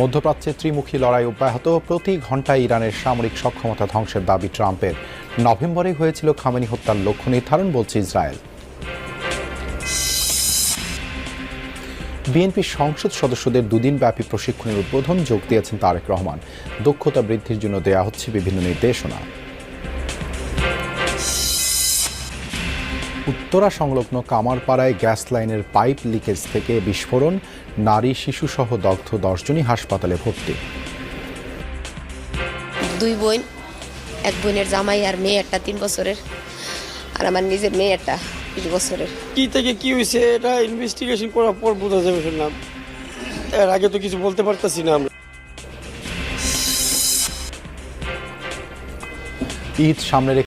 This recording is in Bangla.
মধ্যপ্রাচ্যে ত্রিমুখী লড়াই অব্যাহত, প্রতি ঘণ্টায় ইরানের সামরিক সক্ষমতা ধ্বংসের দাবি ট্রাম্পের। নভেম্বরে হয়েছিল খামেনি হত্যার লক্ষ্য নির্ধারণ, বলছে ইসরায়েল। বিএনপির সংসদ সদস্যদের দুদিনব্যাপী প্রশিক্ষণের উদ্বোধন যোগ দিয়েছেন তারেক রহমান। দক্ষতা বৃদ্ধির জন্য দেয়া হচ্ছে বিভিন্ন নির্দেশনা। উত্তরা সংলগ্ন কামারপাড়ায় গ্যাস লাইনের পাইপ লিকেজ থেকে বিস্ফোরণ, নারী শিশুসহ দগ্ধ 10 জনই হাসপাতালে ভর্তি। 2 বোন, এক বোনের জামাই আর মেয়ে একটা 3 বছরের, আর আমার নিজের মেয়ে একটা 20 বছরের। কি থেকে কি হয়েছে এটা ইনভেস্টিগেশন করার পর বোঝা যাবে, শুনলাম। এর আগে তো কিছু বলতে পারতাছি না আমরা। ঈদ সামনে রেখে